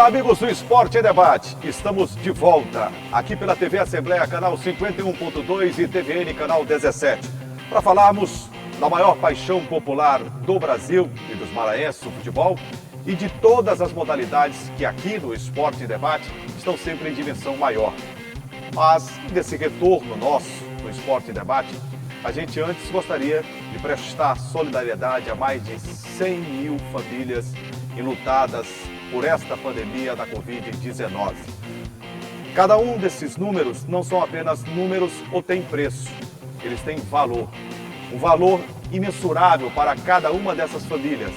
Olá, amigos do Esporte em Debate. Estamos de volta aqui pela TV Assembleia, canal 51.2 e TVN, canal 17, para falarmos da maior paixão popular do Brasil e dos maranhenses, o futebol, e de todas as modalidades que aqui no Esporte em Debate estão sempre em dimensão maior. Mas desse retorno nosso no Esporte em Debate, a gente antes gostaria de prestar solidariedade a mais de 100 mil famílias enlutadas por esta pandemia da Covid-19. Cada um desses números não são apenas números ou têm preço, eles têm valor. Um valor imensurável para cada uma dessas famílias,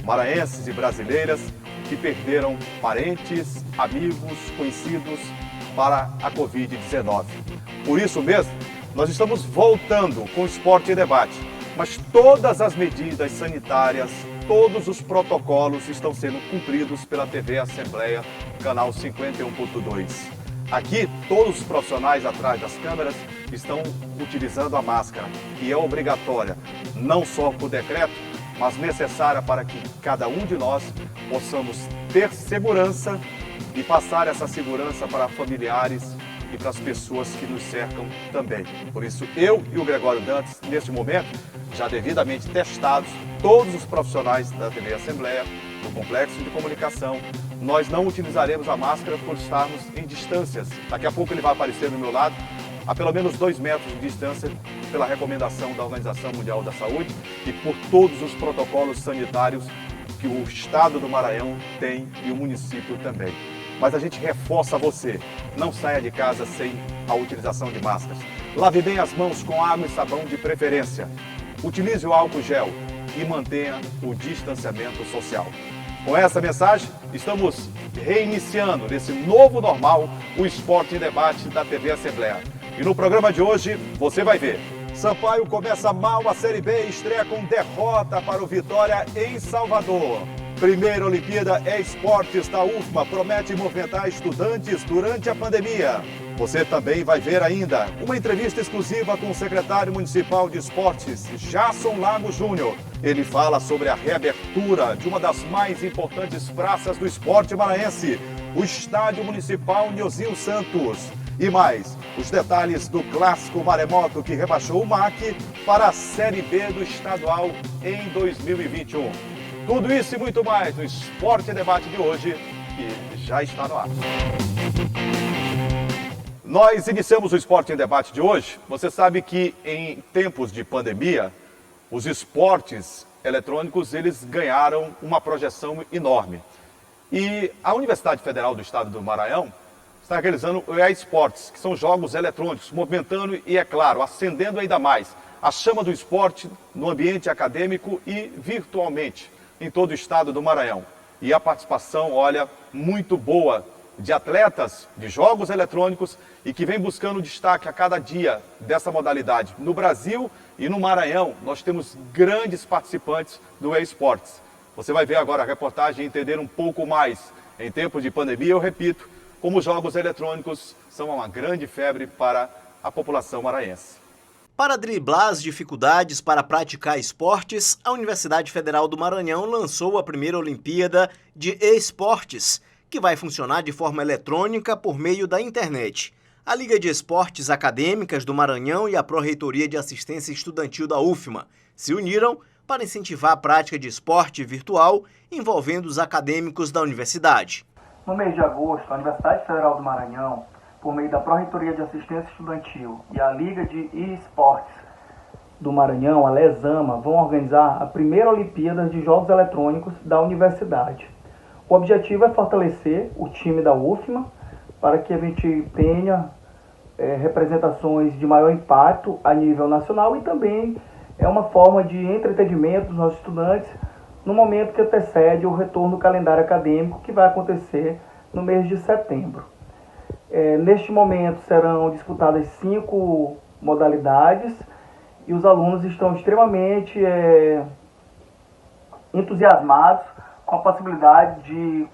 maranhenses e brasileiras, que perderam parentes, amigos, conhecidos para a Covid-19. Por isso mesmo, nós estamos voltando com o Esporte em Debate, mas todas as medidas sanitárias, todos os protocolos estão sendo cumpridos pela TV Assembleia, canal 51.2. Aqui, todos os profissionais atrás das câmeras estão utilizando a máscara, que é obrigatória, não só por decreto, mas necessária para que cada um de nós possamos ter segurança e passar essa segurança para familiares e para as pessoas que nos cercam também. Por isso, eu e o Gregório Dantas, neste momento, já devidamente testados, todos os profissionais da TV Assembleia, do Complexo de Comunicação, nós não utilizaremos a máscara por estarmos em distâncias. Daqui a pouco ele vai aparecer do meu lado, a pelo menos 2 metros de distância, pela recomendação da Organização Mundial da Saúde e por todos os protocolos sanitários que o Estado do Maranhão tem e o município também. Mas a gente reforça você, não saia de casa sem a utilização de máscaras. Lave bem as mãos com água e sabão de preferência. Utilize o álcool gel e mantenha o distanciamento social. Com essa mensagem, estamos reiniciando nesse novo normal o Esporte em Debate da TV Assembleia. E no programa de hoje, você vai ver. Sampaio começa mal a Série B e estreia com derrota para o Vitória em Salvador. Primeira Olimpíada Esportes da UFMA promete movimentar estudantes durante a pandemia. Você também vai ver ainda uma entrevista exclusiva com o secretário municipal de esportes, Jasson Lago Júnior. Ele fala sobre a reabertura de uma das mais importantes praças do esporte maranhense, o Estádio Municipal Niozinho Santos. E mais, os detalhes do clássico maremoto que rebaixou o MAC para a Série B do estadual em 2021. Tudo isso e muito mais no Esporte em Debate de hoje, que já está no ar. Nós iniciamos o Esporte em Debate de hoje. Você sabe que em tempos de pandemia, os esportes eletrônicos eles ganharam uma projeção enorme. E a Universidade Federal do Estado do Maranhão está realizando o eSports, que são jogos eletrônicos, movimentando e, é claro, acendendo ainda mais a chama do esporte no ambiente acadêmico e virtualmente em todo o estado do Maranhão. E a participação, olha, muito boa de atletas de jogos eletrônicos e que vem buscando destaque a cada dia dessa modalidade. No Brasil e no Maranhão, nós temos grandes participantes do eSports. Você vai ver agora a reportagem e entender um pouco mais. Em tempos de pandemia, eu repito, como os jogos eletrônicos são uma grande febre para a população maranhense. Para driblar as dificuldades para praticar esportes, a Universidade Federal do Maranhão lançou a primeira Olimpíada de eSportes, que vai funcionar de forma eletrônica por meio da internet. A Liga de Esportes Acadêmicas do Maranhão e a Pró-Reitoria de Assistência Estudantil da UFMA se uniram para incentivar a prática de esporte virtual envolvendo os acadêmicos da universidade. No mês de agosto, a Universidade Federal do Maranhão, por meio da Pró-Reitoria de Assistência Estudantil e a Liga de eSportes do Maranhão, a LESAMA, vão organizar a primeira Olimpíada de Jogos Eletrônicos da universidade. O objetivo é fortalecer o time da UFMA para que a gente tenha representações de maior impacto a nível nacional e também é uma forma de entretenimento dos nossos estudantes no momento que antecede o retorno do calendário acadêmico que vai acontecer no mês de setembro. Neste momento serão disputadas 5 modalidades e os alunos estão extremamente entusiasmados com a possibilidade de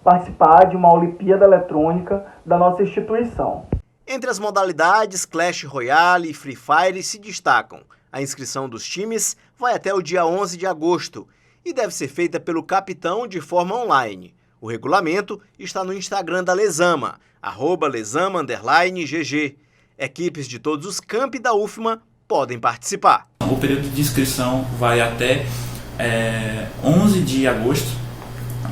participar de uma Olimpíada Eletrônica da nossa instituição. Entre as modalidades, Clash Royale e Free Fire se destacam. A inscrição dos times vai até o dia 11 de agosto e deve ser feita pelo capitão de forma online. O regulamento está no Instagram da Lesama, @lesama_GG. Equipes de todos os campi da UFMA podem participar. O período de inscrição vai até 11 de agosto.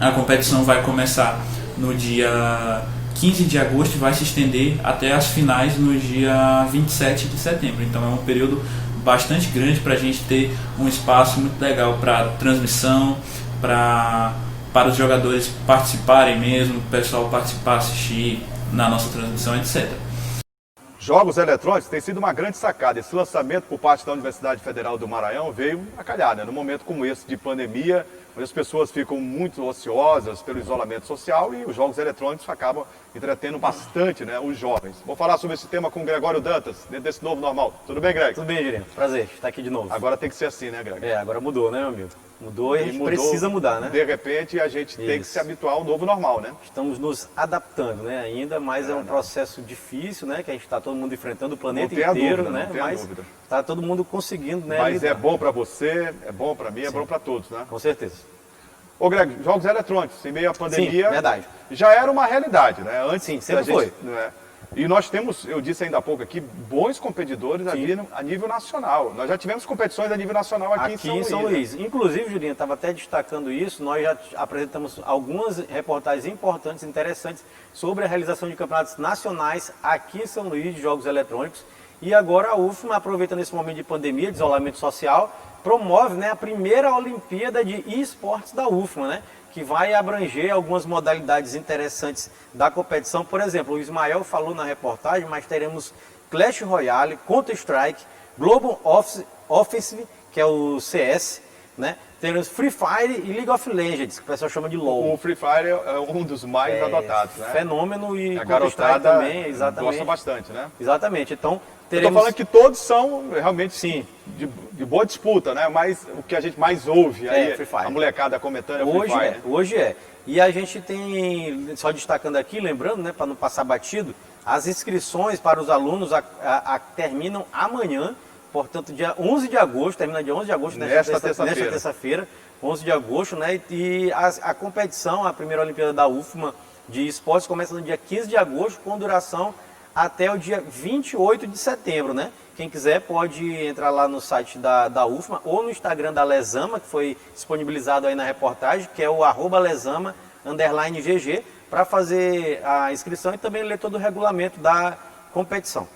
A competição vai começar no dia 15 de agosto e vai se estender até as finais no dia 27 de setembro. Então é um período bastante grande para a gente ter um espaço muito legal para transmissão, para os jogadores participarem mesmo, o pessoal participar, assistir na nossa transmissão, etc. Jogos eletrônicos tem sido uma grande sacada. Esse lançamento por parte da Universidade Federal do Maranhão veio a calhar, né? Num momento como esse de pandemia, onde as pessoas ficam muito ociosas pelo isolamento social e os jogos eletrônicos acabam entretendo bastante, né, os jovens. Vou falar sobre esse tema com o Gregório Dantas, dentro desse novo normal. Tudo bem, Greg? Tudo bem, Juliano. Prazer estar aqui de novo. Agora tem que ser assim, né, Greg? Agora mudou, né, meu amigo? Mudou e a gente precisa mudar, né? De repente a gente tem que se habituar ao novo normal, né? Estamos nos adaptando, né? Ainda, mas é um processo difícil, né? Que a gente está todo mundo enfrentando, o planeta inteiro, né? Mas está todo mundo conseguindo, né? Mas é bom para você, é bom para mim, é bom para todos, né? Com certeza. Ô, Greg, jogos eletrônicos, em meio à pandemia, sim, verdade, já era uma realidade, né? Antes, sim, sempre foi. Né? E nós temos, eu disse ainda há pouco aqui, bons competidores a nível nacional. Nós já tivemos competições a nível nacional aqui em São Luís. Né? Inclusive, Julinho, estava até destacando isso, nós já apresentamos algumas reportagens importantes, interessantes, sobre a realização de campeonatos nacionais aqui em São Luís, de jogos eletrônicos. E agora a UFMA, aproveitando esse momento de pandemia, de isolamento social, promove, né, a primeira Olimpíada de esportes da UFMA, né, que vai abranger algumas modalidades interessantes da competição. Por exemplo, o Ismael falou na reportagem, mas teremos Clash Royale, Counter-Strike, Global Offensive, que é o CS, né? Teremos Free Fire e League of Legends, que o pessoal chama de LoL. O Free Fire é um dos mais adotados, né? Fenômeno, e a garotada também, exatamente. Gosta bastante, né? Exatamente. Então, eu tô falando que todos são realmente de boa disputa, né? Mas o que a gente mais ouve aí, Free Fire. A molecada comentando é o Free Fire. Hoje é. E a gente tem, só destacando aqui, lembrando, né, para não passar batido, as inscrições para os alunos terminam amanhã, portanto, dia 11 de agosto, termina dia 11 de agosto, nesta terça-feira, 11 de agosto, né? E a competição, a primeira Olimpíada da UFMA de esportes, começa no dia 15 de agosto, com duração até o dia 28 de setembro, né? Quem quiser pode entrar lá no site da UFMA ou no Instagram da Lesama, que foi disponibilizado aí na reportagem, que é o @lesama_GG, para fazer a inscrição e também ler todo o regulamento da competição.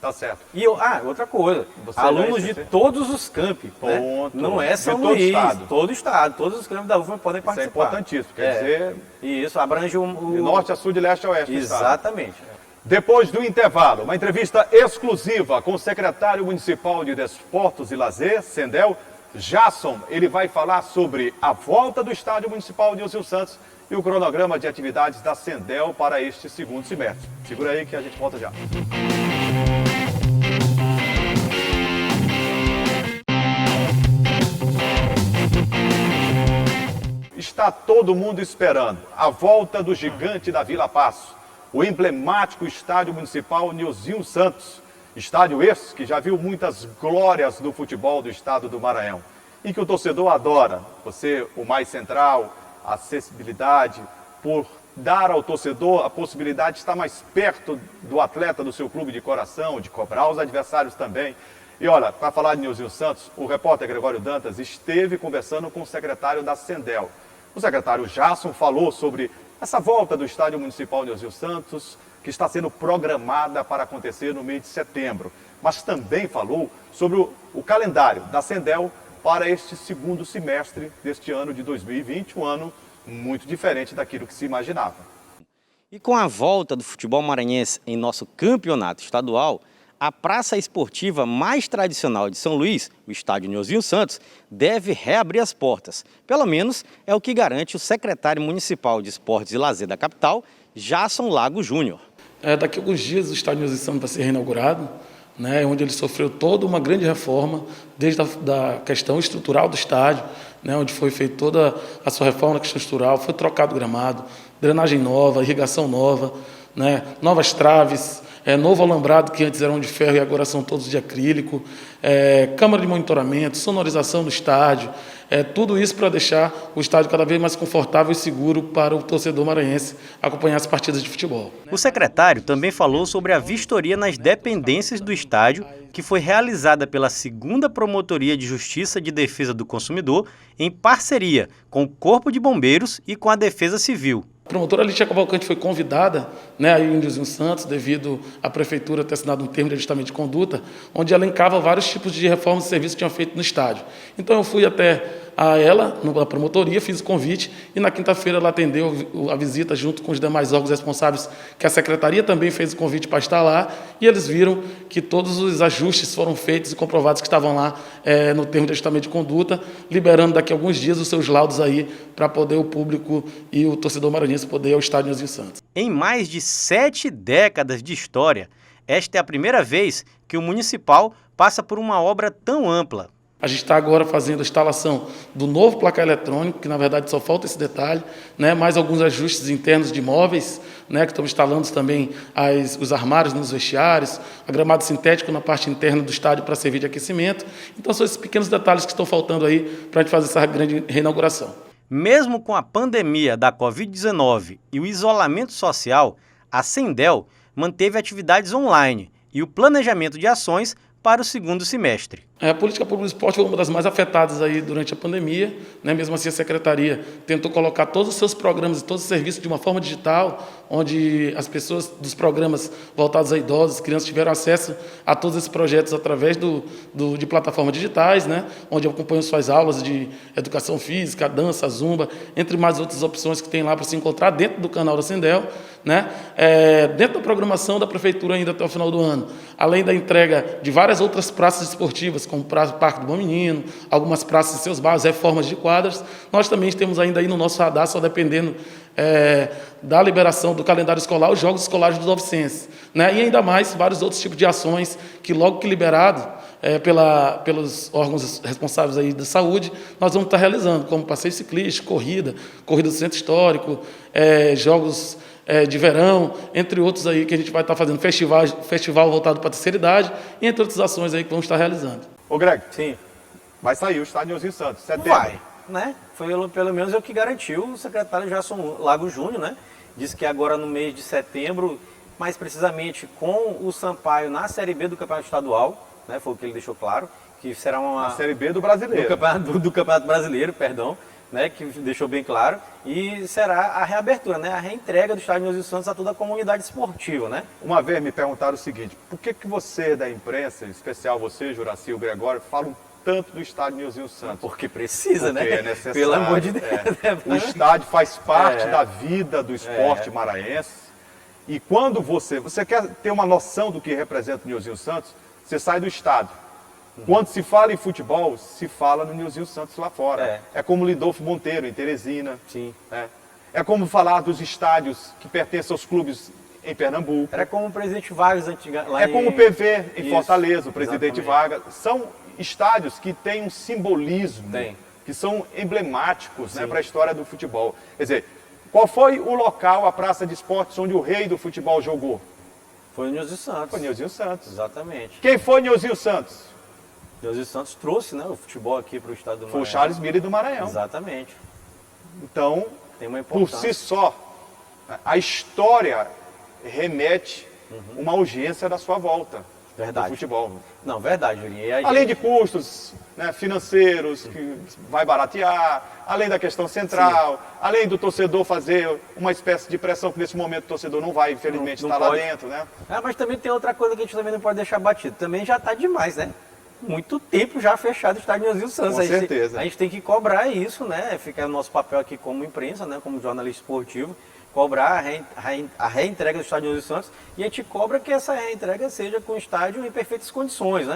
Tá certo. E outra coisa, alunos de todos os campi, né? Não é São Luís, todo estado, todos os campos da UFMA podem participar. Isso é importantíssimo, quer dizer... Isso, abrange o... De norte a sul, de leste a oeste. Exatamente. Depois do intervalo, uma entrevista exclusiva com o secretário municipal de Desportos e Lazer, Sendel, Jasson. Ele vai falar sobre a volta do estádio municipal de Nilzinho Santos e o cronograma de atividades da Sendel para este segundo semestre. Segura aí que a gente volta já. Está todo mundo esperando a volta do gigante da Vila Passo, o emblemático estádio municipal Nilzinho Santos. Estádio esse que já viu muitas glórias do futebol do estado do Maranhão e que o torcedor adora. Você, o mais central, a acessibilidade, por dar ao torcedor a possibilidade de estar mais perto do atleta do seu clube de coração, de cobrar os adversários também. E olha, para falar de Nilzinho Santos, o repórter Gregório Dantas esteve conversando com o secretário da Sendel. O secretário Jasson falou sobre essa volta do estádio municipal Nilzinho Santos, que está sendo programada para acontecer no mês de setembro. Mas também falou sobre o calendário da Sendel para este segundo semestre deste ano de 2020, um ano muito diferente daquilo que se imaginava. E com a volta do futebol maranhense em nosso campeonato estadual, a praça esportiva mais tradicional de São Luís, o estádio Nilzinho Santos, deve reabrir as portas. Pelo menos é o que garante o secretário municipal de Esportes e Lazer da capital, Jasson Lago Júnior. Daqui a alguns dias o estádio Nilzinho Santos vai ser reinaugurado, né, onde ele sofreu toda uma grande reforma, desde a questão estrutural do estádio, né, onde foi feita toda a sua reforma na questão estrutural, foi trocado o gramado, drenagem nova, irrigação nova, né, novas traves, novo alambrado, que antes eram de ferro e agora são todos de acrílico, câmara de monitoramento, sonorização do estádio, tudo isso para deixar o estádio cada vez mais confortável e seguro para o torcedor maranhense acompanhar as partidas de futebol. O secretário também falou sobre a vistoria nas dependências do estádio, que foi realizada pela 2ª Promotoria de Justiça de Defesa do Consumidor, em parceria com o Corpo de Bombeiros e com a Defesa Civil. A promotora Lídia Cavalcante foi convidada, aí em Nilzinho Santos, devido à prefeitura ter assinado um termo de ajustamento de conduta, onde elencava vários tipos de reformas e serviços que tinham feito no estádio. Então eu fui até a ela, na promotoria, fiz o convite e na quinta-feira ela atendeu a visita junto com os demais órgãos responsáveis, que a secretaria também fez o convite para estar lá, e eles viram que todos os ajustes foram feitos e comprovados que estavam lá no termo de ajustamento de conduta, liberando daqui a alguns dias os seus laudos aí para poder o público e o torcedor maranhense poder ir ao estádio Nilzinho Santos. Em mais de 7 décadas de história, esta é a primeira vez que o Municipal passa por uma obra tão ampla. A gente está agora fazendo a instalação do novo placar eletrônico, que na verdade só falta esse detalhe, mais alguns ajustes internos de móveis, que estamos instalando também os armários nos vestiários, a gramado sintético na parte interna do estádio para servir de aquecimento. Então são esses pequenos detalhes que estão faltando aí para a gente fazer essa grande reinauguração. Mesmo com a pandemia da Covid-19 e o isolamento social, a Sendel manteve atividades online e o planejamento de ações para o 2º semestre. A política pública do esporte foi uma das mais afetadas aí durante a pandemia, Mesmo assim, a Secretaria tentou colocar todos os seus programas e todos os serviços de uma forma digital, onde as pessoas dos programas voltados a idosos, crianças tiveram acesso a todos esses projetos através de plataformas digitais, Onde acompanham suas aulas de educação física, dança, zumba, entre mais outras opções que tem lá para se encontrar dentro do canal da Sendel, Dentro da programação da Prefeitura ainda até o final do ano, além da entrega de várias outras praças esportivas, como o Parque do Bom Menino, algumas praças em seus bairros, reformas de quadras. Nós também temos ainda aí no nosso radar, só dependendo da liberação do calendário escolar, os Jogos Escolares dos Oficenses. E ainda mais vários outros tipos de ações que, logo que liberado pelos órgãos responsáveis aí da saúde, nós vamos estar realizando, como passeio ciclístico, corrida do centro histórico, jogos de verão, entre outros aí que a gente vai estar fazendo, festival voltado para a terceira idade, e entre outras ações aí que vamos estar realizando. Ô Greg, Sim. vai sair o estádio Nilzinho Santos, setembro. Vai, Foi pelo menos o que garantiu o secretário Gerson Lago Júnior, Disse que agora no mês de setembro, mais precisamente com o Sampaio na Série B do Campeonato Estadual, Foi o que ele deixou claro, que será uma... Série B do Brasileiro. Do Campeonato Brasileiro, perdão, que deixou bem claro, e será a reabertura, a reentrega do estádio Nilzinho Santos a toda a comunidade esportiva, Uma vez me perguntaram o seguinte: por que você da imprensa, em especial você, Juraci e o Gregório, falam tanto do estádio Nilzinho Santos? Porque precisa, Porque é necessário. Pelo amor de Deus. O estádio faz parte da vida do esporte maranhense. E quando você quer ter uma noção do que representa o Nilzinho Santos, você sai do estádio. Quando se fala em futebol, se fala no Nilzinho Santos lá fora. É como Lidolfo Monteiro, em Teresina. Sim. É como falar dos estádios que pertencem aos clubes em Pernambuco. Era como o Presidente Vargas lá como o PV em Isso, Fortaleza, o Presidente exatamente. Vargas. São estádios que têm um simbolismo, que são emblemáticos para a história do futebol. Quer dizer, qual foi o local, a praça de esportes, onde o rei do futebol jogou? Foi o Nilzinho Santos. Foi Nilzinho Santos. Exatamente. Quem foi Nilzinho Santos? Nilzinho Santos trouxe o futebol aqui para o estado do Maranhão. Foi o Charles Miller do Maranhão. Exatamente. Então, Tem uma por importância. si só, a história remete uma urgência da sua volta Verdade. do futebol. Não, verdade, Julinho. Além de custos financeiros, que vai baratear, além da questão central, além do torcedor fazer uma espécie de pressão, que nesse momento o torcedor não vai, infelizmente, Não estar lá pode. dentro, Mas também tem outra coisa que a gente também não pode deixar batido. Também já está demais, Muito tempo já fechado o estádio Nilzinho Santos. Com certeza. A gente tem que cobrar isso, Fica o nosso papel aqui como imprensa, como jornalista esportivo, cobrar a reentrega do estádio Nilzinho Santos, e a gente cobra que essa reentrega seja com o estádio em perfeitas condições,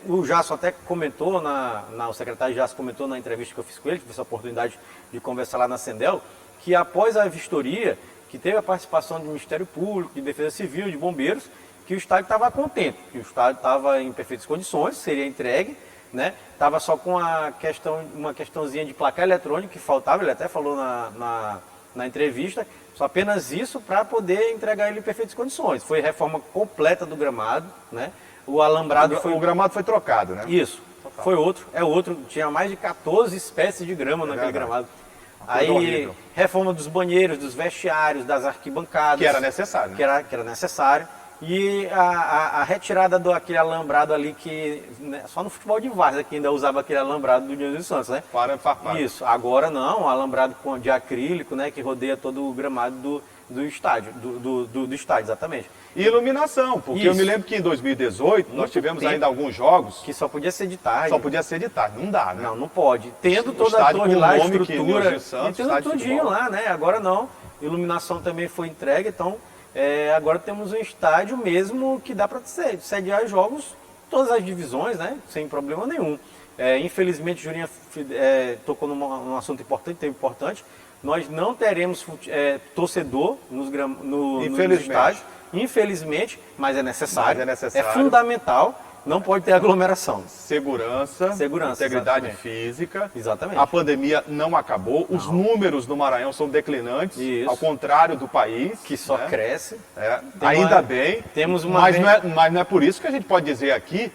O Jasso até comentou, o secretário Jasso comentou na entrevista que eu fiz com ele, tive essa oportunidade de conversar lá na Sendel, que após a vistoria, que teve a participação do Ministério Público, de Defesa Civil, de Bombeiros, que o estádio estava contente, que o estádio estava em perfeitas condições, seria entregue, Estava só com uma questãozinha de placar eletrônico que faltava, ele até falou na entrevista, Só apenas isso para poder entregar ele em perfeitas condições. Foi reforma completa do gramado, né? O alambrado O gramado foi trocado, né? Isso. Foi outro, tinha mais de 14 espécies de grama naquele gramado. Aí, horrível. reforma dos banheiros, dos vestiários, das arquibancadas. Que era necessário, né? Que era necessário. E a retirada daquele alambrado ali que, né, só no futebol de várzea que ainda usava aquele alambrado do Nilson Santos, né? Para farpar. Isso, agora não, alambrado de acrílico, né, que rodeia todo o gramado do estádio, do estádio, exatamente. E iluminação, porque Isso. eu me lembro que em 2018 nós Muito tivemos tempo. ainda alguns jogos Que só podia ser de tarde. só podia ser de tarde, não dá, né? Não, não pode. Tendo O toda a estádio torre com lá, a o nome que estrutura, Nilson Santos, e tendo estádio de tudinho futebol. lá, né? Agora não. Iluminação também foi entregue, então agora temos um estádio mesmo que dá para sediar jogos, todas as divisões, né? Sem problema nenhum. Infelizmente, Jurinha tocou num assunto importante. Nós não teremos torcedor no estádio, infelizmente, mas é necessário. É fundamental. Não pode ter aglomeração. Segurança, integridade exatamente. física. Exatamente. A pandemia não acabou. Os números no Maranhão são declinantes, Isso. ao contrário do país. Que só né? cresce. Ainda bem. Temos uma mas não é por isso que a gente pode dizer aqui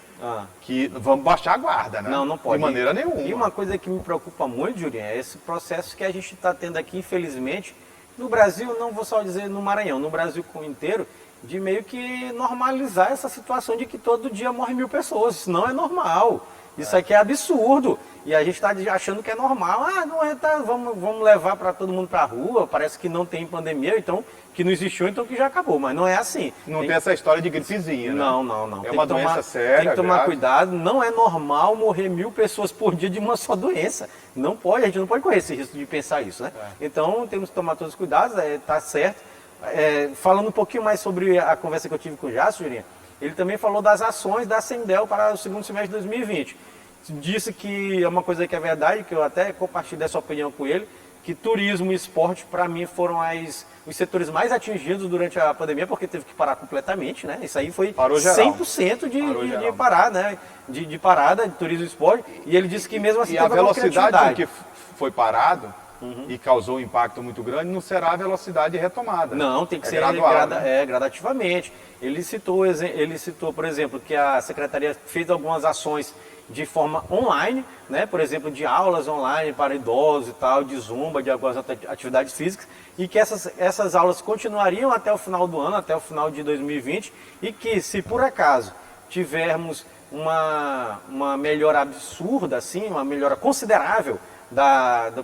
que vamos baixar a guarda, né? Não pode. De maneira nenhuma. E uma coisa que me preocupa muito, Jurinha, é esse processo que a gente está tendo aqui, infelizmente, no Brasil, não vou só dizer no Maranhão, no Brasil inteiro, de meio que normalizar essa situação de que todo dia morre 1000 pessoas. Isso não é normal. Isso aqui é absurdo. E a gente está achando que é normal. Não é, vamos levar para todo mundo para a rua. Parece que não tem pandemia, então que não existiu, então que já acabou. Mas não é assim. Não tem essa história de gripezinha, né? Não. É uma doença séria. Tem que tomar grave. cuidado. Não é normal morrer 1000 pessoas por dia de uma só doença. Não pode, a gente não pode correr esse risco de pensar isso, né? Então temos que tomar todos os cuidados, tá certo. Falando um pouquinho mais sobre a conversa que eu tive com o Jácio, Jurinha, ele também falou das ações da Sendel para o segundo semestre de 2020. Disse que é uma coisa que é verdade, que eu até compartilho dessa opinião com ele, que turismo e esporte, para mim, foram os setores mais atingidos durante a pandemia, porque teve que parar completamente, né? Isso aí foi Parou geral. 100% de parar, né? De parada de turismo e esporte. E ele disse que mesmo assim E a velocidade com que foi parado e causou um impacto muito grande não será a velocidade retomada. Não, tem que ser gradual, né? gradativamente. Ele citou, por exemplo, que a Secretaria fez algumas ações de forma online, né? Por exemplo, de aulas online para idosos e tal, de zumba, de algumas atividades físicas, e que essas aulas continuariam até o final do ano, até o final de 2020, e que se por acaso tivermos uma melhora absurda, assim, uma melhora considerável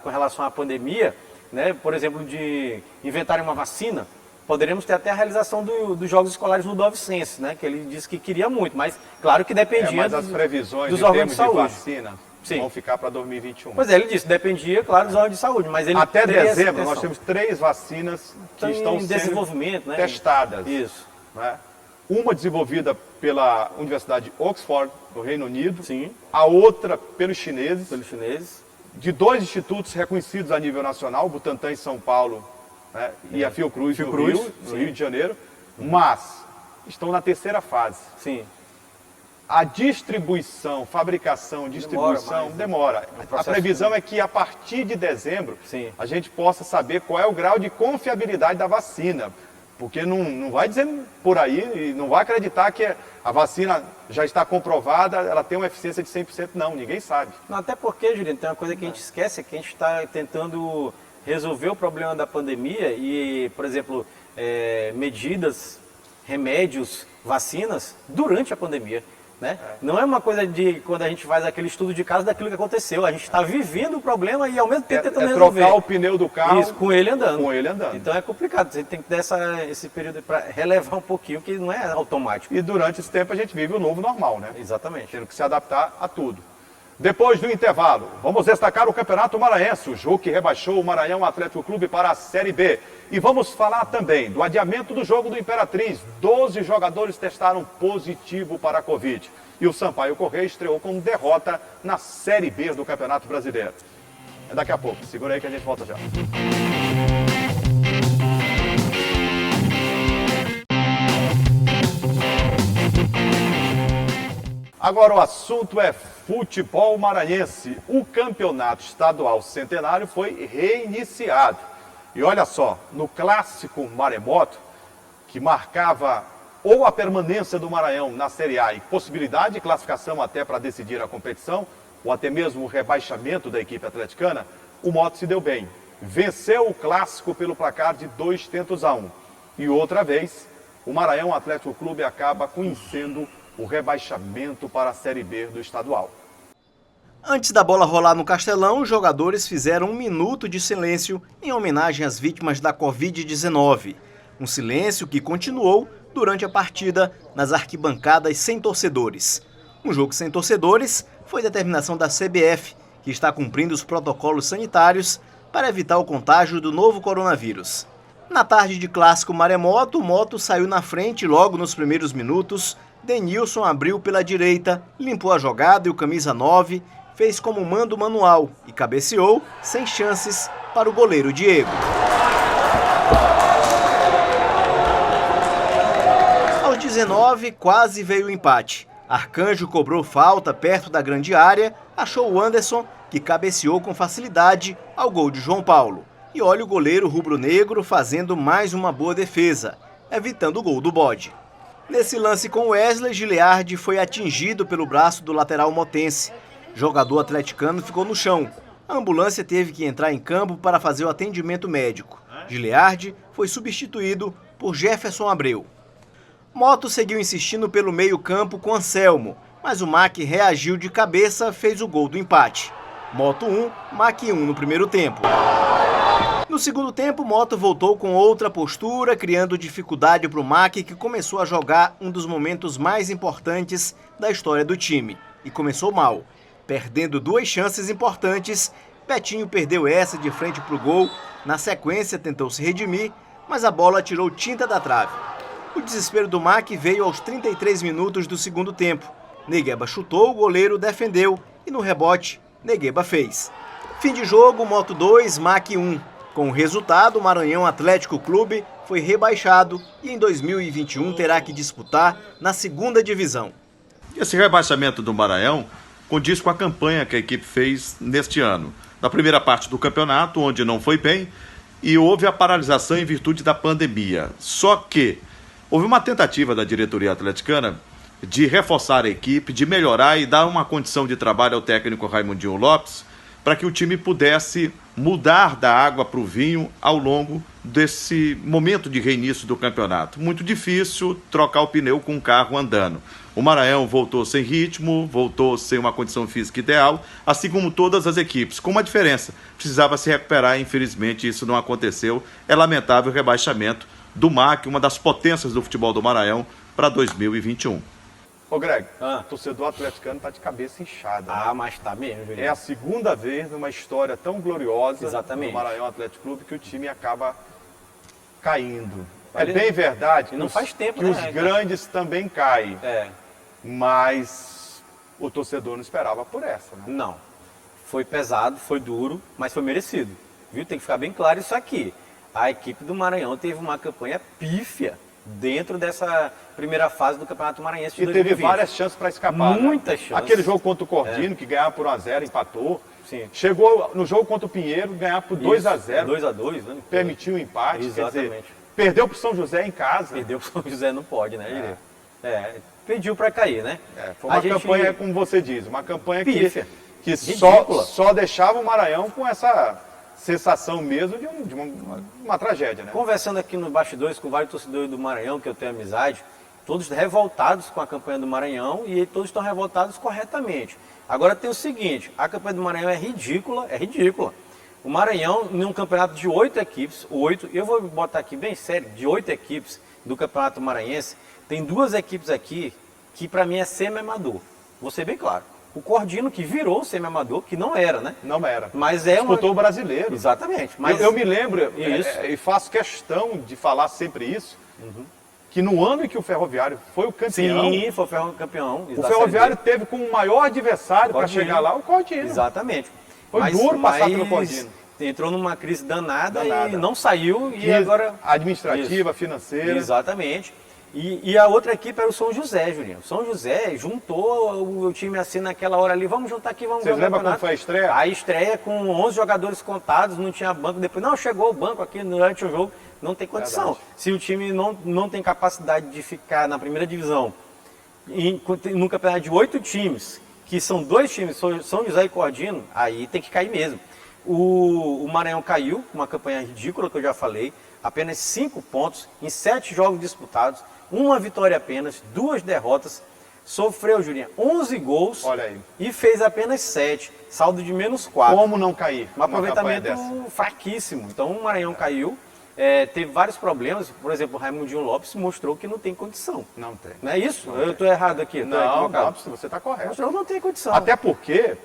com relação à pandemia, né? Por exemplo, de inventarem uma vacina, poderíamos ter até a realização dos Jogos Escolares Ludovicenses, né? Que ele disse que queria muito, mas claro que dependia mas as previsões dos em órgãos termos de saúde. vacina Sim. vão ficar para 2021. Pois é, ele disse, dependia, claro, dos órgãos de saúde, mas ele Até teria essa dezembro nós intenção. temos 3 vacinas que estão em sendo desenvolvimento, né? testadas. Isso. Né? Uma desenvolvida pela Universidade de Oxford, no Reino Unido. Sim. A outra pelos chineses. De 2 institutos reconhecidos a nível nacional, o Butantan em São Paulo, né? E a Fiocruz, no Rio de Janeiro. Mas estão na 3ª fase. Sim. A distribuição, fabricação, distribuição demora. A previsão é que a partir de dezembro a gente possa saber qual é o grau de confiabilidade da vacina. Porque não vai dizer por aí, e não vai acreditar que a vacina já está comprovada, ela tem uma eficiência de 100%, não, ninguém sabe. Não, até porque, Juliano, tem uma coisa que a gente esquece, é que a gente está tentando resolver o problema da pandemia e, por exemplo, medidas, remédios, vacinas durante a pandemia. Né? Não é uma coisa de quando a gente faz aquele estudo de caso daquilo que aconteceu. A gente está vivendo o problema e ao mesmo tempo tentando resolver. Trocar o pneu do carro. Isso, com ele andando. Com ele andando. Então é complicado. Você tem que dar esse período para relevar um pouquinho, que não é automático. E durante esse tempo a gente vive o novo normal, né? Exatamente. Tendo que se adaptar a tudo. Depois do intervalo, vamos destacar o Campeonato Maranhense, o jogo que rebaixou o Maranhão Atlético Clube para a Série B. E vamos falar também do adiamento do jogo do Imperatriz. 12 jogadores testaram positivo para a Covid. E o Sampaio Correia estreou com derrota na Série B do Campeonato Brasileiro. É daqui a pouco, segura aí que a gente volta já. Agora o assunto é futebol maranhense. O campeonato estadual centenário foi reiniciado. E olha só, no clássico maremoto, que marcava ou a permanência do Maranhão na Série A e possibilidade de classificação até para decidir a competição, ou até mesmo o rebaixamento da equipe atleticana, o Moto se deu bem. Venceu o clássico pelo placar de 2-1. E outra vez, o Maranhão Atlético Clube acaba conhecendo o rebaixamento para a Série B do estadual. Antes da bola rolar no Castelão, os jogadores fizeram 1 minuto de silêncio em homenagem às vítimas da Covid-19. Um silêncio que continuou durante a partida nas arquibancadas sem torcedores. Um jogo sem torcedores foi determinação da CBF, que está cumprindo os protocolos sanitários para evitar o contágio do novo coronavírus. Na tarde de clássico maremoto, o Moto saiu na frente logo nos primeiros minutos. Denilson abriu pela direita, limpou a jogada e o camisa 9 fez como manda o manual e cabeceou sem chances para o goleiro Diego. Aos 19, quase veio o empate. Arcanjo cobrou falta perto da grande área, achou o Anderson, que cabeceou com facilidade ao gol de João Paulo. E olha o goleiro rubro-negro fazendo mais uma boa defesa, evitando o gol do bode. Nesse lance com Wesley, Giliardi foi atingido pelo braço do lateral motense. O jogador atleticano ficou no chão. A ambulância teve que entrar em campo para fazer o atendimento médico. Giliardi foi substituído por Jefferson Abreu. Moto seguiu insistindo pelo meio-campo com Anselmo, mas o Mac reagiu de cabeça, fez o gol do empate. Moto 1, Mac 1 no primeiro tempo. No segundo tempo, Moto voltou com outra postura, criando dificuldade para o Mac, que começou a jogar um dos momentos mais importantes da história do time. E começou mal. Perdendo 2 chances importantes, Betinho perdeu essa de frente para o gol. Na sequência, tentou se redimir, mas a bola tirou tinta da trave. O desespero do Mac veio aos 33 minutos do segundo tempo. Negueba chutou, o goleiro defendeu e no rebote, Negueba fez. Fim de jogo, Moto 2, Mac 1. Com o resultado, o Maranhão Atlético Clube foi rebaixado e em 2021 terá que disputar na 2ª divisão. Esse rebaixamento do Maranhão condiz com a campanha que a equipe fez neste ano. Na primeira parte do campeonato, onde não foi bem, e houve a paralisação em virtude da pandemia. Só que houve uma tentativa da diretoria atleticana de reforçar a equipe, de melhorar e dar uma condição de trabalho ao técnico Raimundinho Lopes, para que o time pudesse mudar da água para o vinho ao longo desse momento de reinício do campeonato. Muito difícil trocar o pneu com o carro andando. O Maranhão voltou sem ritmo, voltou sem uma condição física ideal, assim como todas as equipes, com uma diferença. Precisava se recuperar e infelizmente isso não aconteceu. É lamentável o rebaixamento do MAC, uma das potências do futebol do Maranhão, para 2021. Ô Greg, o torcedor atleticano está de cabeça inchada. Ah, mas tá mesmo, Juliano. É a 2ª vez numa história tão gloriosa Exatamente. do Maranhão Atlético Clube que o time acaba caindo. É bem verdade que, não faz tempo, que né, os grandes também caem. É. Mas o torcedor não esperava por essa, né? Não. Foi pesado, foi duro, mas foi merecido. Viu? Tem que ficar bem claro isso aqui. A equipe do Maranhão teve uma campanha pífia dentro dessa primeira fase do Campeonato Maranhense de E 2020. teve várias chances para escapar. Muitas né? chances. Aquele jogo contra o Cordino, que ganhava por 1-0, empatou. Sim. Chegou no jogo contra o Pinheiro, ganhar por 2-0. 2-2, né? Permitiu o empate. Exatamente. Quer dizer, perdeu para o São José em casa. Perdeu pro São José, não pode, né? Pediu para cair, né? Foi uma campanha, como você diz, uma campanha pífia. que Ridícula. só deixava o Maranhão com essa sensação mesmo de uma tragédia, né? Conversando aqui nos bastidores com vários torcedores do Maranhão, que eu tenho amizade, todos revoltados com a campanha do Maranhão e todos estão revoltados corretamente. Agora tem o seguinte, a campanha do Maranhão é ridícula. O Maranhão, em um campeonato de 8 equipes, eu vou botar aqui bem sério, de 8 equipes do Campeonato Maranhense, tem 2 equipes aqui que para mim é semi-amador. Vou ser bem claro. O Cordino, que virou semi-amador, que não era, né? Não era. Mas é Disputou o brasileiro. Exatamente. Mas Eu me lembro, Isso. e faço questão de falar sempre isso, que no ano em que o Ferroviário foi o campeão, Sim, foi o campeão. o Ferroviário teve como maior adversário para chegar lá o Cordino. Exatamente. Foi duro passar pelo Cordino. Entrou numa crise danada e não saiu. E Crise agora administrativa, financeira. Exatamente. E a outra equipe era o São José, Julinho. O São José juntou o time assim naquela hora ali, vamos juntar aqui, vamos Vocês jogar lembram como foi a estreia? A estreia com 11 jogadores contados, não tinha banco. Depois, não, chegou o banco aqui durante o jogo, não tem condição. Verdade. Se o time não tem capacidade de ficar na primeira divisão, num campeonato de 8 times, que são 2 times, São José e Cordino, aí tem que cair mesmo. O Maranhão caiu, uma campanha ridícula que eu já falei, apenas 5 pontos em 7 jogos disputados, 1 vitória apenas, 2 derrotas, sofreu, Julinha, 11 gols. Olha aí. E fez apenas 7, saldo de menos 4. Como não cair? Um aproveitamento fraquíssimo. Então o Maranhão caiu, teve vários problemas, por exemplo, o Raimundinho Lopes mostrou que não tem condição. Não tem. Não é isso? Eu estou errado aqui? Não, você está correto. Mostrou que não tem condição. Até porque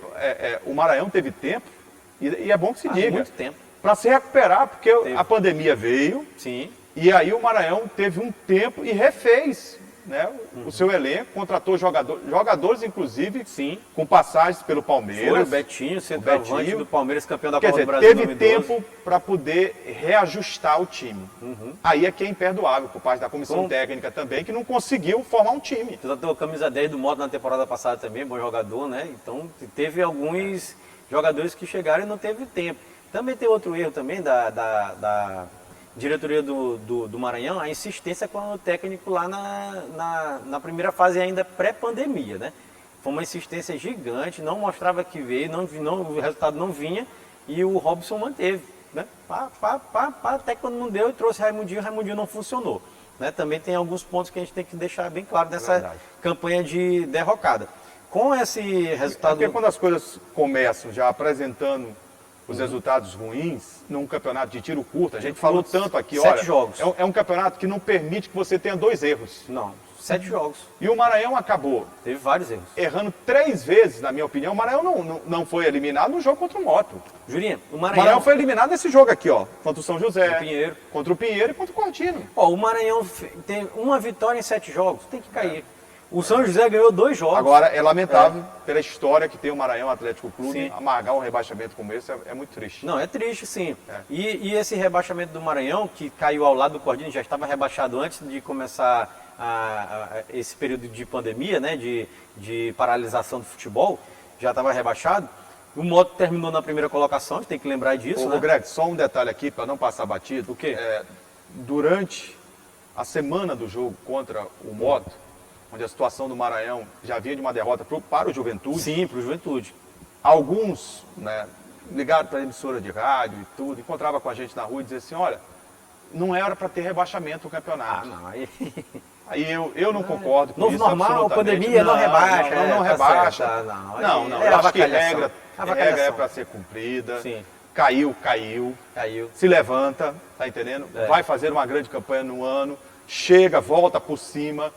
o Maranhão teve tempo, e é bom que se diga, muito tempo. para se recuperar, porque a pandemia veio, Sim. e aí o Maranhão teve um tempo e refez, né, o seu elenco, contratou jogadores inclusive, Sim. com passagens pelo Palmeiras. Foi o Betinho, centroavante Betinho. do Palmeiras, campeão da Quer Copa dizer, do Brasil teve 2012. tempo para poder reajustar o time. Aí é que é imperdoável por parte da comissão técnica também, que não conseguiu formar um time. Tu teve a camisa 10 do Moto na temporada passada também, bom jogador, né? Então teve alguns jogadores que chegaram e não teve tempo. Também tem outro erro também da diretoria do Maranhão, a insistência com o técnico lá na primeira fase ainda pré-pandemia, né? Foi uma insistência gigante, não mostrava que veio, o resultado não vinha e o Robson manteve, né? Até quando não deu, trouxe Raimundinho não funcionou. Né? Também tem alguns pontos que a gente tem que deixar bem claro nessa campanha de derrocada. Com esse resultado... Porque quando as coisas começam já apresentando os resultados ruins num campeonato de tiro curto, a gente falou tanto aqui, 7 olha, jogos. É um campeonato que não permite que você tenha 2 erros. Não, 7 jogos. E o Maranhão acabou Teve vários erros. errando 3 vezes, na minha opinião. O Maranhão não foi eliminado no jogo contra o Moto. Julinha, o O Maranhão foi eliminado nesse jogo aqui, ó, contra o São José, Pinheiro. contra o Pinheiro e contra o Cordino. Ó, o Maranhão tem 1 vitória em 7 jogos, tem que cair. O São José ganhou 2 jogos. Agora, é lamentável, pela história que tem o Maranhão Atlético Clube, Sim. amargar um rebaixamento como esse é muito triste. Não, é triste, sim. E esse rebaixamento do Maranhão, que caiu ao lado do Cordino, já estava rebaixado antes de começar esse período de pandemia, né, de paralisação do futebol, já estava rebaixado. O Moto terminou na primeira colocação, a gente tem que lembrar disso, né? Greg, só um detalhe aqui, para não passar batido. O quê? Durante a semana do jogo contra o Moto, onde a situação do Maranhão já vinha de uma derrota para o Juventude. Sim, para o Juventude. Alguns, né, ligaram para a emissora de rádio e tudo, encontrava com a gente na rua e diziam assim, olha, não era para ter rebaixamento no campeonato. Não, Aí eu não concordo com novo isso. normal, absolutamente. pandemia, não rebaixa. Não tá rebaixa. certo, Não, é eu acho que avacalhação. regra é para ser cumprida. Sim. Caiu. Caiu. Se levanta, tá entendendo? Vai fazer uma grande campanha no ano, chega, volta por cima.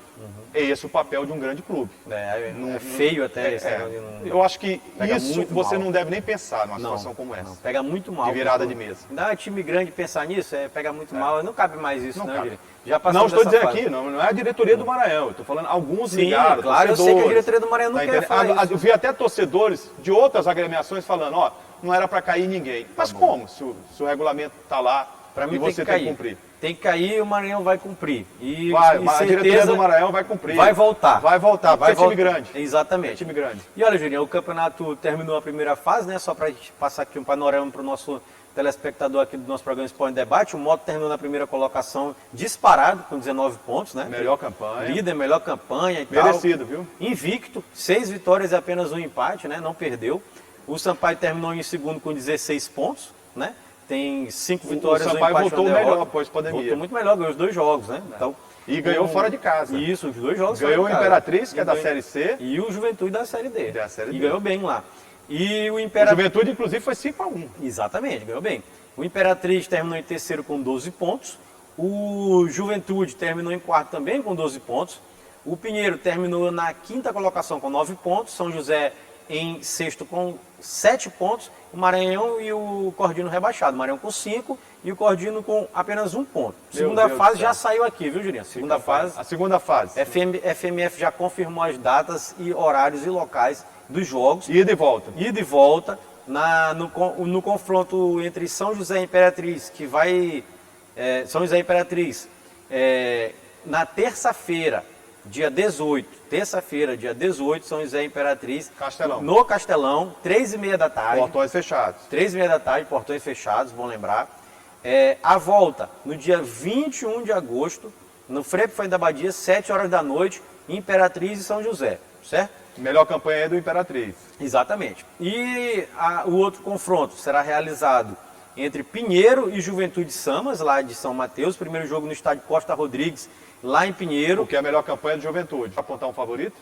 É esse o papel de um grande clube. É feio até esse negócio de não- Eu acho que Pega isso muito você mal. não deve nem pensar numa situação como essa. Não, pega muito mal. De virada de mesa. Dá time grande pensar nisso, pega muito mal. Não cabe mais isso, Não né, cabe. Guilherme? Já Não passamos estou dessa dizendo fase. aqui, não é a diretoria do Maranhão. Eu estou falando alguns Sim, ligaram, claro, eu sei que a diretoria do Maranhão não quer entendendo? falar isso. Eu vi até torcedores de outras agremiações falando, ó, não era para cair ninguém. Mas como? Se o regulamento está lá Pra mim e tem você que tem cair. que cumprir. Tem que cair e o Maranhão vai cumprir. E A certeza diretoria do Maranhão vai cumprir. vai voltar. Vai voltar, porque é time grande. Exatamente. É time grande. E olha, Julinho, o campeonato terminou a primeira fase, né? Só para a gente passar aqui um panorama para o nosso telespectador aqui do nosso programa Esporte Debate. O Moto terminou na primeira colocação disparado, com 19 pontos, né? Melhor campanha. Líder, melhor campanha e Merecido, tal. viu? Invicto, 6 vitórias e apenas um empate, né? Não perdeu. O Sampaio terminou em segundo com 16 pontos, né? Tem 5 vitórias, o um Sampaio empate e voltou uma derrota. melhor após a pandemia. Voltou muito melhor, ganhou os 2 jogos, né? Então, E ganhou fora de casa. Isso, os 2 jogos Ganhou fora de o casa. Imperatriz, que E é da ganhou- Série C. E o Juventude da Série D. Da Série E D. ganhou bem lá. E o O Imperatriz... Juventude, inclusive, foi 5-1. Exatamente, ganhou bem. O Imperatriz terminou em terceiro com 12 pontos. O Juventude terminou em quarto também com 12 pontos. O Pinheiro terminou na quinta colocação com 9 pontos. São José em sexto com 7 pontos. O Maranhão e o Cordino rebaixado. O Maranhão com 5 e o Cordino com apenas 1 ponto. Segunda Deus fase do céu. já saiu aqui, viu, Julinho? Segunda fase. A segunda fase. FMF já confirmou as datas e horários e locais dos jogos. Ida e volta. Ida e volta no confronto entre São José e Imperatriz, que vai... São José e Imperatriz na terça-feira, dia 18. Terça-feira, dia 18, São José e Imperatriz. Castelão. No Castelão, 3h30 da tarde. Portões fechados. 3h30 da tarde, portões fechados, bom lembrar. A volta, no dia 21 de agosto, no Frei Epifânio da Badia, 7 horas da noite, Imperatriz e São José, certo? Melhor campanha é do Imperatriz. Exatamente. E o outro confronto será realizado entre Pinheiro e Juventude Samas, lá de São Mateus. Primeiro jogo no estádio Costa Rodrigues, lá em Pinheiro. O que é a melhor campanha de Juventude? Apontar um favorito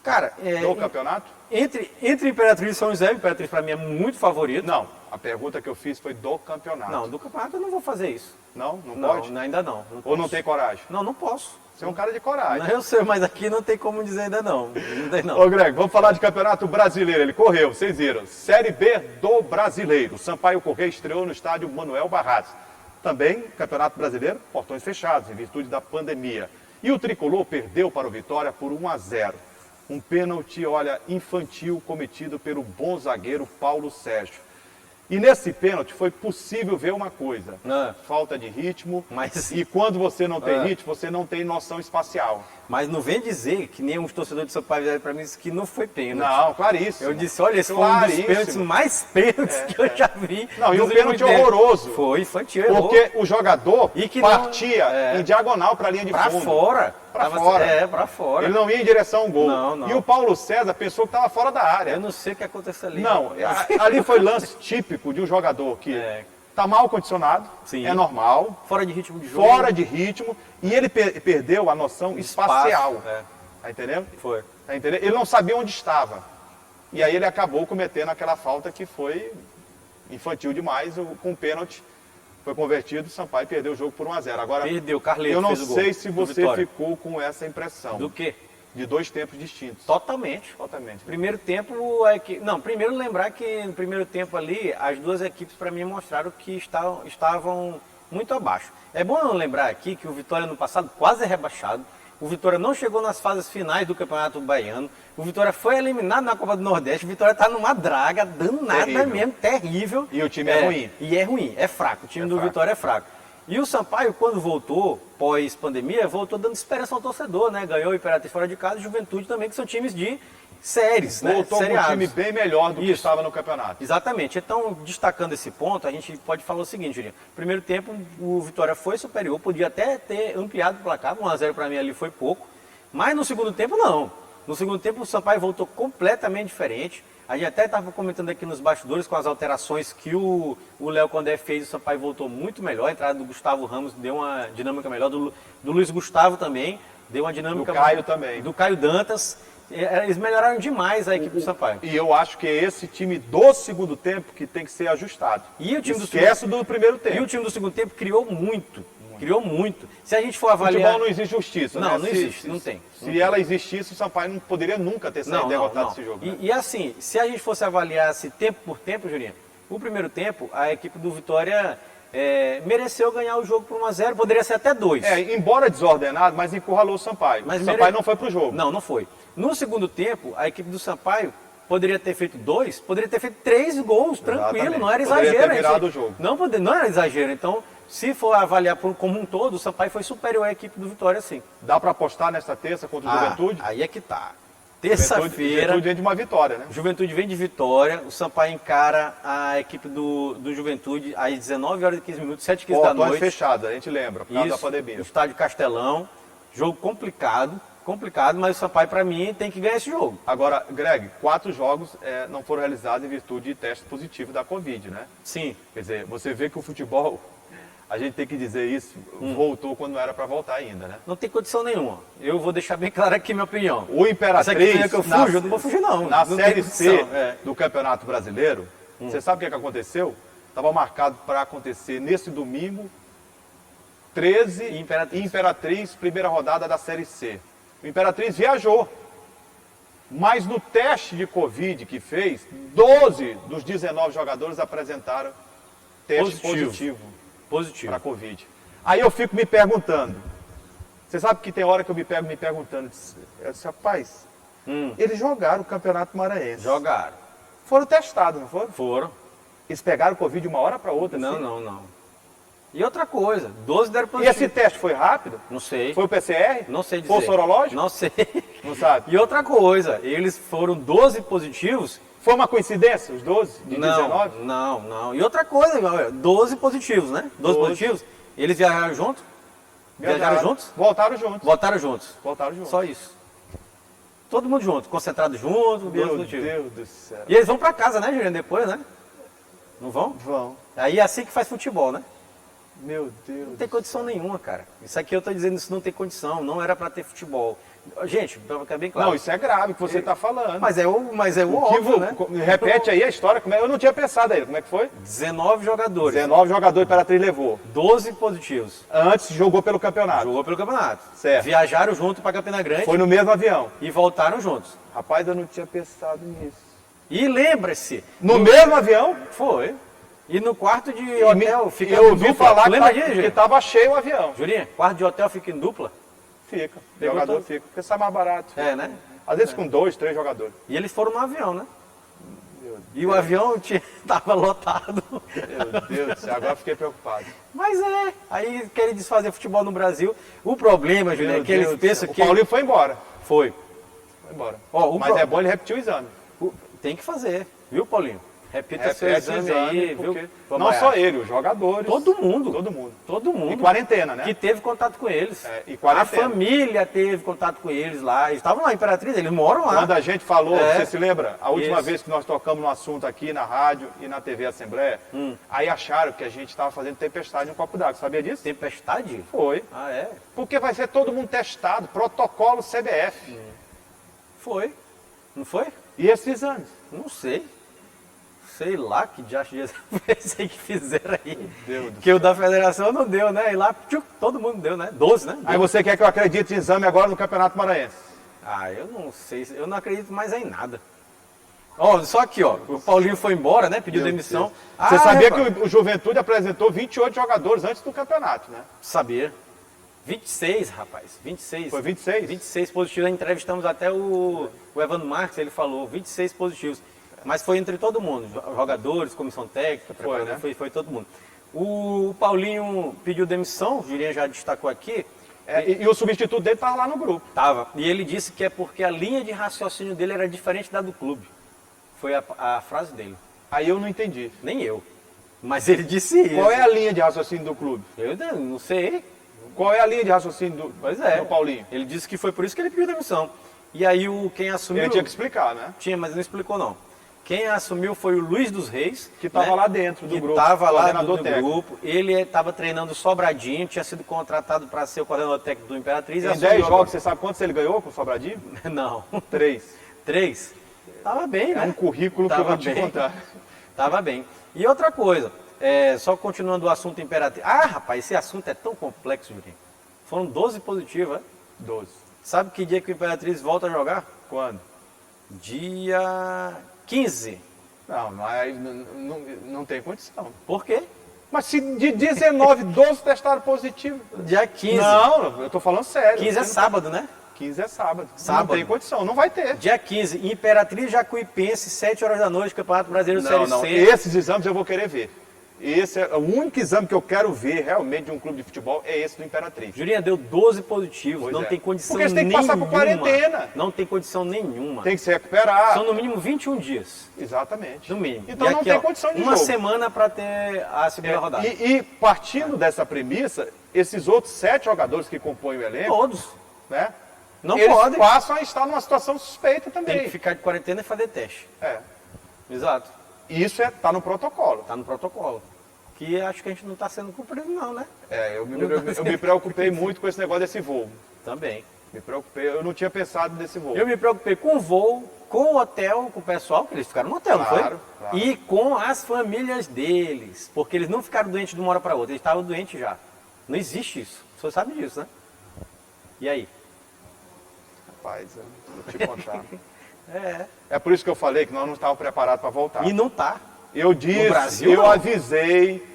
Cara, do campeonato? Entre Imperatriz e São José, Imperatriz para mim é muito favorito. Não, a pergunta que eu fiz foi do campeonato. Não, do campeonato eu não vou fazer isso. Não? Não Não, pode? ainda não. Ou não tem coragem? Não, não posso. Você é um cara de coragem. Não, eu sei, mas aqui não tem como dizer ainda não. Não tem não. Ô Greg, vamos falar de Campeonato Brasileiro. Ele correu, vocês viram. Série B do Brasileiro. Sampaio Corrêa estreou no estádio Manuel Barradas. Também, Campeonato Brasileiro, portões fechados, em virtude da pandemia. E o Tricolor perdeu para o Vitória por 1-0. Um pênalti, olha, infantil cometido pelo bom zagueiro Paulo Sérgio. E nesse pênalti foi possível ver uma coisa. Falta de ritmo. E quando você não tem ritmo, você não tem noção espacial. Mas não vem dizer que nem uns torcedores de São Paulo vieram para mim que não foi pênalti. Não, claríssimo. Eu disse, olha, esse foi um dos pênaltis mais pênaltis que eu já vi. Não, e um pênalti horroroso. Foi infantil. Porque o jogador partia não, em diagonal para a linha de fundo. Fora. Para fora. Para fora. Ele não ia em direção ao gol. Não. E o Paulo César pensou que estava fora da área. Eu não sei o que aconteceu ali. Não, ali foi lance típico de um jogador que está mal condicionado, é normal. Fora de ritmo de jogo. Fora de ritmo. E ele perdeu a noção espacial. Tá entendendo? Foi. Tá entendendo? Ele não sabia onde estava. E aí ele acabou cometendo aquela falta que foi infantil demais, com o pênalti. Foi convertido, o Sampaio perdeu o jogo por 1-0. Agora, perdeu, Carleto eu não fez o gol sei se você ficou com essa impressão. Do quê? De dois tempos distintos. Totalmente. Primeiro tempo, primeiro lembrar que no primeiro tempo ali, as duas equipes para mim mostraram que estavam muito abaixo. É bom lembrar aqui que o Vitória no passado quase é rebaixado. O Vitória não chegou nas fases finais do Campeonato Baiano. O Vitória foi eliminado na Copa do Nordeste. O Vitória está numa draga danada mesmo, terrível. E o time é ruim. E é ruim, é fraco. O time do Vitória é fraco. E o Sampaio, quando voltou, pós-pandemia, voltou dando esperança ao torcedor, né? Ganhou o Imperatriz fora de casa e Juventude também, que são times de séries, né? Voltou com um time bem melhor do que estava no campeonato. Exatamente. Então, destacando esse ponto, a gente pode falar o seguinte, Julinho. Primeiro tempo, o Vitória foi superior, podia até ter ampliado o placar, 1-0 para mim ali foi pouco. Mas no segundo tempo, não. No segundo tempo, o Sampaio voltou completamente diferente. A gente até estava comentando aqui nos bastidores com as alterações que o Léo Condé fez, o Sampaio voltou muito melhor. A entrada do Gustavo Ramos deu uma dinâmica melhor, do Luiz Gustavo também deu uma dinâmica melhor. Do Caio também. Do Caio Dantas. Eles melhoraram demais a equipe do Sampaio. E eu acho que é esse time do segundo tempo que tem que ser ajustado. E o time do primeiro tempo. E o time do segundo tempo criou muito. Criou muito. Se a gente for avaliar... Futebol não existe justiça, não, né? Não existe, não tem. Se ela existisse, o Sampaio não poderia nunca ter saído derrotado desse jogo. Né? E assim, se a gente fosse avaliar tempo por tempo, Julinho, o primeiro tempo, a equipe do Vitória mereceu ganhar o jogo por 1-0, poderia ser até 2. Embora desordenado, mas encurralou o Sampaio. Mas o Sampaio não foi pro jogo. Não foi. No segundo tempo, a equipe do Sampaio poderia ter feito 2, poderia ter feito 3 gols, tranquilo, Exatamente. Não era exagero. Poderia ter virado o jogo. Não era exagero, então... Se for avaliar como um todo, o Sampaio foi superior à equipe do Vitória, sim. Dá para apostar nesta terça contra o Juventude? Aí é que tá. Terça-feira... Juventude vem de uma vitória, né? Juventude vem de vitória. O Sampaio encara a equipe do Juventude às 19h15, 7h15 da noite. Fechada, a gente lembra, por causa da pandemia. No estádio Castelão. Jogo complicado, mas o Sampaio, para mim, tem que ganhar esse jogo. Agora, Greg, 4 jogos não foram realizados em virtude de teste positivo da Covid, né? Sim. Quer dizer, você vê que o futebol... A gente tem que dizer isso, voltou quando não era para voltar ainda, né? Não tem condição nenhuma. Eu vou deixar bem claro aqui minha opinião. O Imperatriz, que eu fujo, eu não vou fugir não. Na não Série C do Campeonato Brasileiro, você sabe o que aconteceu? Estava marcado para acontecer nesse domingo, 13, Imperatriz, primeira rodada da Série C. O Imperatriz viajou, mas no teste de Covid que fez, 12 dos 19 jogadores apresentaram teste positivo para Covid. Aí eu fico me perguntando, você sabe que tem hora que eu me pego me perguntando, eu disse, rapaz, eles jogaram o Campeonato Maranhense. Jogaram. Foram testados, não foram? Foram. Eles pegaram Covid de uma hora para outra? Não, assim? não. E outra coisa, 12 deram E positivo. esse teste foi rápido? Não sei. Foi o PCR? Não sei dizer. Foi o sorológico? Não sei. Não sabe? E outra coisa, eles foram 12 positivos. Foi uma coincidência, os 12 de 19? Não. E outra coisa, 12 positivos, né? 12 positivos. Eles viajaram juntos? Viajaram juntos? Voltaram juntos. Voltaram juntos. Voltaram juntos. Só isso. Todo mundo junto, concentrado junto, 12 Meu positivos. Deus do céu. E eles vão pra casa, né, Juliano, depois, né? Não vão? Vão. Aí é assim que faz futebol, né? Meu Deus. Não tem condição nenhuma, cara. Isso aqui eu tô dizendo, isso não tem condição. Não era pra ter futebol. Gente, pra ficar bem claro. Não, isso é grave o que você está falando. Mas é o óbvio, né? Repete aí a história. Eu não tinha pensado aí. Como é que foi? 19 jogadores. 19 jogadores para Imperatriz levou. 12 positivos. Antes jogou pelo campeonato. Jogou pelo campeonato. Certo. Viajaram junto pra Campina Grande Foi no mesmo avião. e voltaram juntos. Rapaz, eu não tinha pensado nisso. E lembre-se. No mesmo avião? Foi. E no quarto de hotel fica Eu ouvi dupla. falar Tu lembra que disso, Julinho? estava cheio o avião. Julinho, quarto de hotel fica em dupla? Fica. Pegou Jogador todo. fica. Porque sai mais barato. É, né? Às vezes com 2, 3 jogadores. E eles foram no avião, né? E o avião tava lotado. Meu Deus do céu, agora eu fiquei preocupado. Mas aí querem desfazer futebol no Brasil. O problema, Julinho, é que eles pensam que... O Paulinho foi embora. Foi. Foi embora. Ó, Mas é bom ele repetir o exame. Tem que fazer, viu, Paulinho? Repita seu Repete o exame aí, viu? porque Vamos não lá. só ele, os jogadores. Todo mundo. Todo mundo. Todo mundo. E quarentena, né? Que teve contato com eles. E quarentena. A família teve contato com eles lá. Eles estavam lá em Imperatriz, eles moram lá. Quando a gente falou, É. você se lembra? A última Isso. vez que nós tocamos no assunto aqui na rádio e na TV Assembleia, aí acharam que a gente estava fazendo tempestade no copo d'água. Sabia disso? Tempestade? Foi. Ah, é? Porque vai ser todo mundo testado, protocolo CBF. Foi. Não foi? E esses exames? Não sei. Sei lá que diacho de exame que fizeram aí. Deus do Que o da federação não deu, né? E lá, tchuc, todo mundo deu, né? 12, né? Aí você quer que eu acredite em exame agora no Campeonato Maranhense? Ah, eu não sei, eu não acredito mais em nada. Ó, só aqui, ó, o Paulinho foi embora, né? Pediu Meu demissão. Deus. Ah, Você sabia rapaz, que o Juventude apresentou 28 jogadores antes do campeonato, né? Sabia. 26, rapaz. 26. Foi 26? 26 positivos. Entrevistamos até o Evandro Marques, ele falou 26 positivos. Mas foi entre todo mundo, jogadores, comissão técnica, Foi, né? foi todo mundo. O Paulinho pediu demissão, o Julian já destacou aqui. E o substituto dele estava lá no grupo. Tava. E ele disse que é porque a linha de raciocínio dele era diferente da do clube. Foi a frase dele. Aí eu não entendi. Nem eu. Mas ele disse isso. Qual é a linha de raciocínio do clube? Eu não sei. Qual é a linha de raciocínio Pois é. do Paulinho? Ele disse que foi por isso que ele pediu demissão. E aí quem assumiu... Ele tinha que explicar, né? Tinha, mas não explicou não. Quem assumiu foi o Luiz dos Reis. Que estava lá dentro do que grupo, estava lá coordenador do técnico. grupo. Ele estava treinando o Sobradinho, tinha sido contratado para ser o coordenador técnico do Imperatriz. e Em assumiu 10 agora. jogos, você sabe quantos ele ganhou com o Sobradinho? Não. 3. 3. Tava bem, É né? um currículo que eu vou te bem. contar. Tava bem. E outra coisa, só continuando o assunto Imperatriz. Ah, rapaz, esse assunto é tão complexo, Julinho. Foram 12 positivos, né? 12. Sabe que dia que o Imperatriz volta a jogar? Quando? Dia 15. Não, mas não tem condição. Por quê? Mas se de 19, 12 testaram positivo. Dia 15. Não, eu tô falando sério. 15 é sábado, né? 15 é sábado. Sábado. Não tem condição, não vai ter. Dia 15, Imperatriz Jacuipense, 7 horas da noite, Campeonato Brasileiro Série Não, C. esses exames eu vou querer ver. Esse é o único exame que eu quero ver realmente de um clube de futebol, é esse do Imperatriz. Julinha deu 12 positivos, Pois não é. tem condição Porque eles têm que nenhuma. passar por quarentena. Não tem condição nenhuma. Tem que se recuperar. São no mínimo 21 dias. Exatamente. No mínimo. Então E não aqui, tem ó, condição de uma jogo. semana para ter a segunda rodada. E partindo dessa premissa, esses outros 7 jogadores que compõem o elenco, Todos. né? Não eles podem. passam a estar numa situação suspeita também. Tem que ficar de quarentena e fazer teste. É. Exato. Isso está no protocolo. Tá no protocolo. Que acho que a gente não está sendo cumprido não, né? Eu me preocupei muito com esse negócio desse voo. Também. Me preocupei, eu não tinha pensado nesse voo. Eu me preocupei com o voo, com o hotel, com o pessoal, porque eles ficaram no hotel, não foi? Claro. E com as famílias deles. Porque eles não ficaram doentes de uma hora para outra, eles estavam doentes já. Não existe isso. Você sabe disso, né? E aí? Rapaz, eu vou te contar. É. É por isso que eu falei que nós não estávamos preparados para voltar. E não tá. Eu disse, Brasil, eu não. avisei,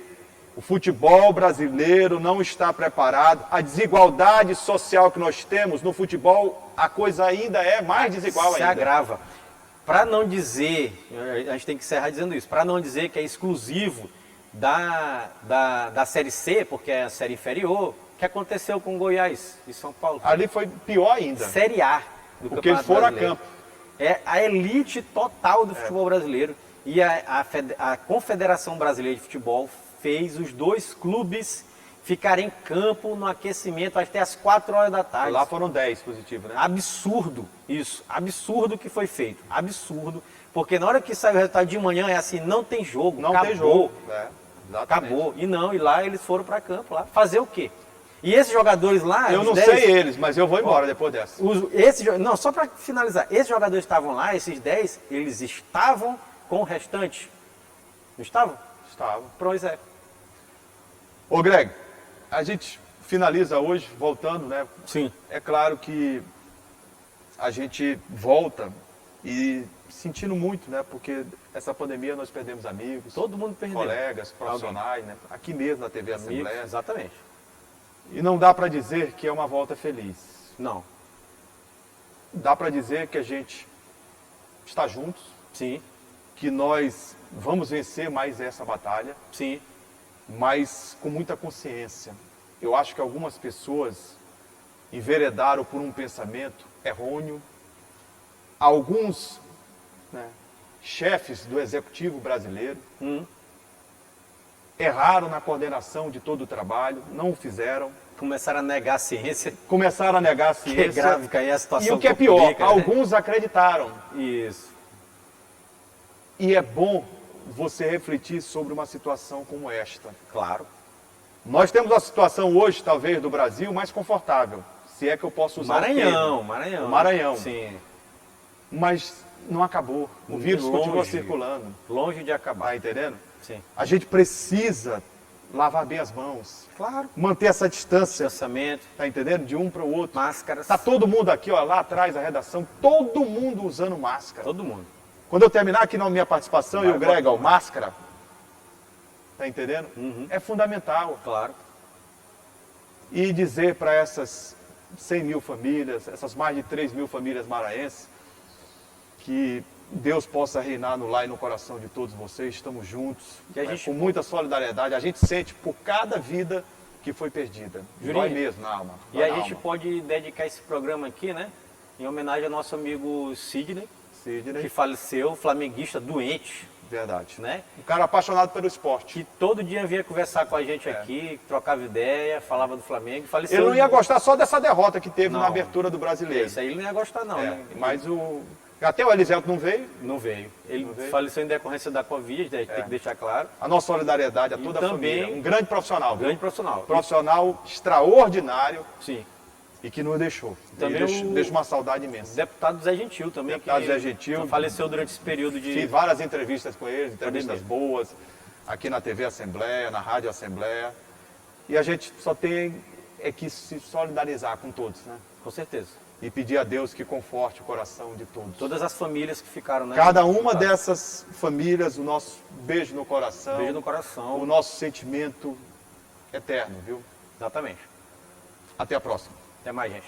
o futebol brasileiro não está preparado. A desigualdade social que nós temos no futebol, a coisa ainda é mais desigual Se ainda. agrava. Para não dizer, a gente tem que encerrar dizendo isso, para não dizer que é exclusivo da Série C, porque é a série inferior, que aconteceu com o Goiás e São Paulo. Ali foi pior ainda. Série A do Porque eles Campeonato foram a Brasileiro. campo. É a elite total do futebol brasileiro. E a Confederação Brasileira de Futebol fez os dois clubes ficarem em campo no aquecimento até às 4 horas da tarde. Lá foram 10 positivos, né? Absurdo isso, absurdo que foi feito, absurdo, porque na hora que sai o resultado de manhã é assim, não tem jogo, Não acabou, tem jogo. Exatamente. acabou, e lá eles foram para campo, lá, fazer o quê? E esses jogadores lá, Eu os não 10, sei eles, mas eu vou embora depois dessa. não, só para finalizar, esses jogadores estavam lá, esses 10, eles estavam com o restante, não estavam? Estava. Pois é. Ô Greg, a gente finaliza hoje, voltando, né? Sim. É claro que a gente volta e sentindo muito, né? Porque essa pandemia nós perdemos amigos, Todo mundo perdeu. colegas, profissionais, né? Aqui mesmo na TV Amigos, Assembleia. exatamente. E não dá para dizer que é uma volta feliz. Não. Dá para dizer que a gente está juntos, Sim, que nós vamos vencer mais essa batalha, sim. mas com muita consciência. Eu acho que algumas pessoas enveredaram por um pensamento errôneo. Alguns, né, chefes do executivo brasileiro erraram na coordenação de todo o trabalho, não o fizeram, Começaram a negar a ciência, começaram a negar a que é ciência. grave, que aí a situação E o que é pior, complica, né? alguns acreditaram. Isso. E é bom você refletir sobre uma situação como esta. Claro. Nós temos uma situação hoje, talvez, do Brasil mais confortável, se é que eu posso usar o termo. Maranhão. O Maranhão. Sim. Mas não acabou. O vírus Longe. continua circulando. Longe de acabar. Tá entendendo? Sim. A gente precisa lavar bem as mãos, Claro. manter essa distância, Distanciamento, tá entendendo? De um para o outro. máscaras. Tá todo mundo aqui, ó, lá atrás da redação, todo mundo usando máscara. Todo mundo. Quando eu terminar aqui na minha participação, Vai e o Greg, ó, botar máscara, tá entendendo? É fundamental. Claro. E dizer para essas 100 mil famílias, essas mais de 3 mil famílias maranhenses, que Deus possa reinar no lar e no coração de todos vocês, estamos juntos, Que a né, gente- com muita solidariedade, a gente sente por cada vida que foi perdida, Juninho, dói mesmo na alma. E dói a na gente alma. pode dedicar esse programa aqui, né? Em homenagem ao nosso amigo Sidney, Sidney, que faleceu, flamenguista doente, verdade. né? Um cara apaixonado pelo esporte. Que todo dia vinha conversar com a gente aqui, trocava ideia, falava do Flamengo, faleceu. Ele não ia gostar só dessa derrota que teve Não. na abertura do Brasileiro. Isso aí ele não ia gostar não, É, né? mas até o Eliseu não veio, Não veio. Ele Não veio? faleceu em decorrência da Covid, tem que deixar claro. a nossa solidariedade a E toda a também- família. Um grande profissional, viu? Grande profissional. Profissional extraordinário Sim. e que nos deixou. Também E deixa uma saudade imensa. Deputado Zé Gentil também. Deputado que Zé Gentil. faleceu durante esse período de... Fiz várias entrevistas com ele, entrevistas mesmo. boas, aqui na TV Assembleia, na Rádio Assembleia. E a gente só tem que se solidarizar com todos, né? Com certeza. E pedir a Deus que conforte o coração de todos. Todas as famílias que ficaram, né? Cada uma dessas famílias, o nosso beijo no coração, Beijo no coração. o nosso sentimento eterno, viu? Exatamente. Até a próxima. Até mais, gente.